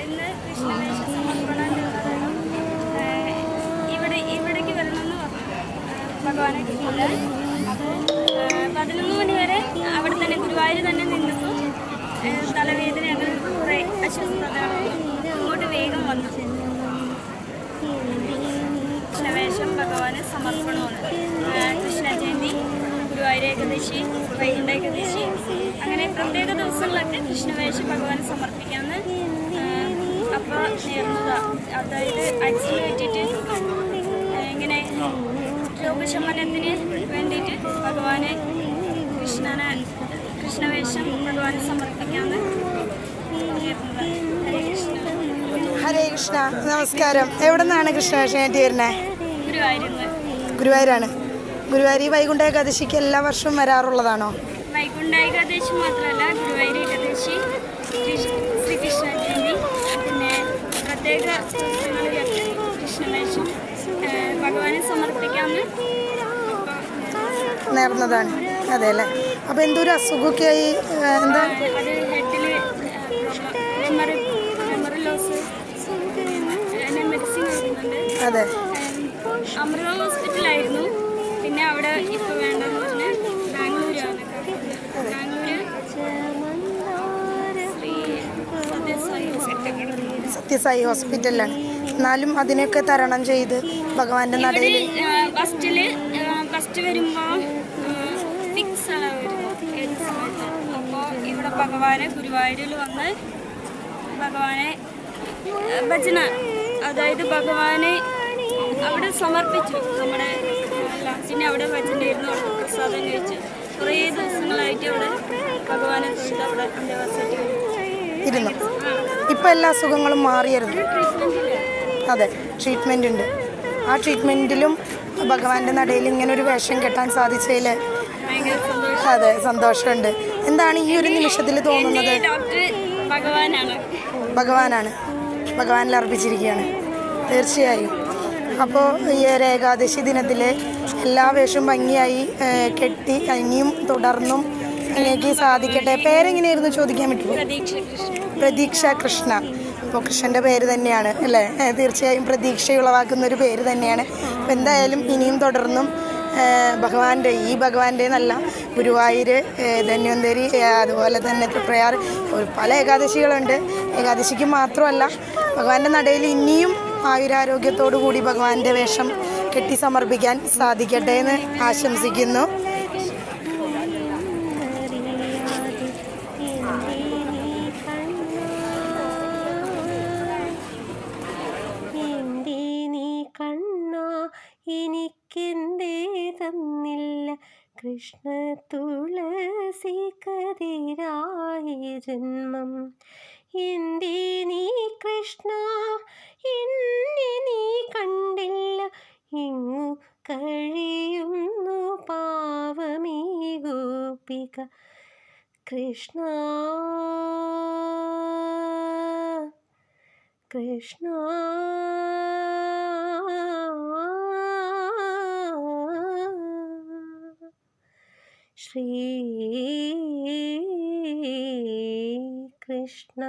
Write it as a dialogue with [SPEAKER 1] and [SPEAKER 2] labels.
[SPEAKER 1] ഇന്ന് കൃഷ്ണവേഷ സമർപ്പണം ഇവിടേക്ക് വരണമെന്ന് പറഞ്ഞു ഭഗവാനെ കിട്ടില്ല. അപ്പോൾ 11 മണി വരെ അവിടെ തന്നെ ഗുരുവായൂർ തന്നെ നിന്നപ്പോൾ തലവേദന അങ്ങനെ കുറേ അസ്വസ്ഥത ഇങ്ങോട്ട് വേഗം വന്നു. കൃഷ്ണവേഷം ഭഗവാന് സമർപ്പണമാണ്. കൃഷ്ണ ജയന്തി, ഗുരുവായൂർ ഏകാദശി, വൈകുണ്ഠ ഏകാദശി, അങ്ങനെ പ്രത്യേക ദിവസങ്ങളൊക്കെ കൃഷ്ണവേഷം ഭഗവാന് സമർപ്പിക്കാമെന്ന് അപ്പോൾ നേർന്നതാണ്. അതായത് അച്ഛൻ പറ്റിയിട്ട് ഇങ്ങനെ രോഗശമനത്തിന് വേണ്ടിയിട്ട് ഭഗവാനെ കൃഷ്ണവേഷം ഭഗവാന് സമർപ്പിക്കാമെന്ന് നേർന്നതാണ്. ഹരേ കൃഷ്ണ.
[SPEAKER 2] ഹരേ കൃഷ്ണ. നമസ്കാരം. എവിടെ നിന്നാണ് കൃഷ്ണവേഷം കെട്ടി വരുന്നത്? ഗുരുവായൂരാണ്. ഗുരുവായൂർ വൈകുണ്ഠ ഏകാദശിക്ക് എല്ലാ വർഷവും വരാറുള്ളതാണോ?
[SPEAKER 1] വൈകുണ്ഠ ഏകാദശി മാത്രമല്ല, ഗുരുവായൂർ ഏകാദശി, ശ്രീകൃഷ്ണ ജയന്തി, പിന്നെ പ്രത്യേക ദിവസങ്ങളിലൊക്കെ കൃഷ്ണവേഷം ഭഗവാനെ സമർപ്പിക്കാമെന്ന്
[SPEAKER 2] നേർന്നതാണ്. അതെ അല്ലേ? അപ്പോൾ എന്തൊരു അസുഖമൊക്കെ ആയി? എന്താ
[SPEAKER 1] അത് ഹെഡിൽ മെമ്മറി ലോസ് മെഡിസിൻ എടുക്കുന്നുണ്ട്.
[SPEAKER 2] അതെ.
[SPEAKER 1] അമൃത ഹോസ്പിറ്റലായിരുന്നു. പിന്നെ അവിടെ ഇപ്പോൾ വേണ്ടെന്ന് പറഞ്ഞ് ബാംഗ്ലൂരാണ്.
[SPEAKER 2] സത്യസായി ഹോസ്പിറ്റലിലാണ്. എന്നാലും അതിനൊക്കെ തരണം ചെയ്ത് ഭഗവാന്റെ നടയിൽ
[SPEAKER 1] ഫസ്റ്റ് വരുമ്പോൾ ഫിക്സ് ആണ് വരുന്നത് ഏത് സമയത്ത്. അപ്പോൾ ഇവിടെ ഭഗവാനെ ഗുരുവായൂരിൽ വന്ന് ഭഗവാനെ ഭജന, അതായത് ഭഗവാനെ അവിടെ സമർപ്പിച്ചു. നമ്മുടെ പിന്നെ അവിടെ ഭജനയായിരുന്നു. അവിടെ പ്രസാദം കഴിച്ച് കുറേ ദിവസങ്ങളായിട്ട് അവിടെ ഭഗവാനെ തൊഴുത് അവിടെ അന്തേവാസമായിട്ട്
[SPEAKER 2] ഇരുന്നു. ഇപ്പം എല്ലാ അസുഖങ്ങളും മാറിയായിരുന്നു. അതെ, ട്രീറ്റ്മെൻ്റ് ഉണ്ട്. ആ ട്രീറ്റ്മെൻറ്റിലും ഭഗവാന്റെ നടയിൽ ഇങ്ങനെ ഒരു വേഷം കെട്ടാൻ സാധിച്ചതിൽ അതെ സന്തോഷമുണ്ട്. എന്താണ് ഈ ഒരു നിമിഷത്തിൽ തോന്നുന്നത്? ഭഗവാനാണ്, ഭഗവാനിൽ അർപ്പിച്ചിരിക്കുകയാണ്. തീർച്ചയായും. അപ്പോൾ ഈ ഒരു ഏകാദശി ദിനത്തിൽ എല്ലാ വേഷവും ഭംഗിയായി കെട്ടി ഇനിയും തുടർന്നും എനിക്ക് സാധിക്കട്ടെ. പേരെങ്ങനെയായിരുന്നു ചോദിക്കാൻ പറ്റുമോ? പ്രതീക്ഷ കൃഷ്ണ. അപ്പോൾ കൃഷ്ണൻ്റെ പേര് തന്നെയാണ് അല്ലേ? തീർച്ചയായും പ്രതീക്ഷയുളവാക്കുന്നൊരു പേര് തന്നെയാണ്. അപ്പോൾ എന്തായാലും ഇനിയും തുടർന്നും ഭഗവാന്റെ നല്ല ഗുരുവായൂർ, ധന്വന്തരി, അതുപോലെ തന്നെ തൃപ്രയാർ, പല ഏകാദശികളുണ്ട്. ഏകാദശിക്ക് മാത്രമല്ല, ഭഗവാന്റെ നടയിൽ ഇനിയും ആയുരാരോഗ്യത്തോടു കൂടി ഭഗവാന്റെ വേഷം കെട്ടി സമർപ്പിക്കാൻ സാധിക്കട്ടെ എന്ന് ആശംസിക്കുന്നു.
[SPEAKER 3] എനിക്കെന്തേ തന്നില്ല കൃഷ്ണ തുളസി കതിരായ ജന്മം. എന്തേ നീ കൃഷ്ണ എന്നെ നീ കണ്ടില്ല, ഇങ്ങു കഴിയുന്നു പാവമീ ഗോപിക. കൃഷ്ണ കൃഷ്ണ ശ്രീ കൃഷ്ണ.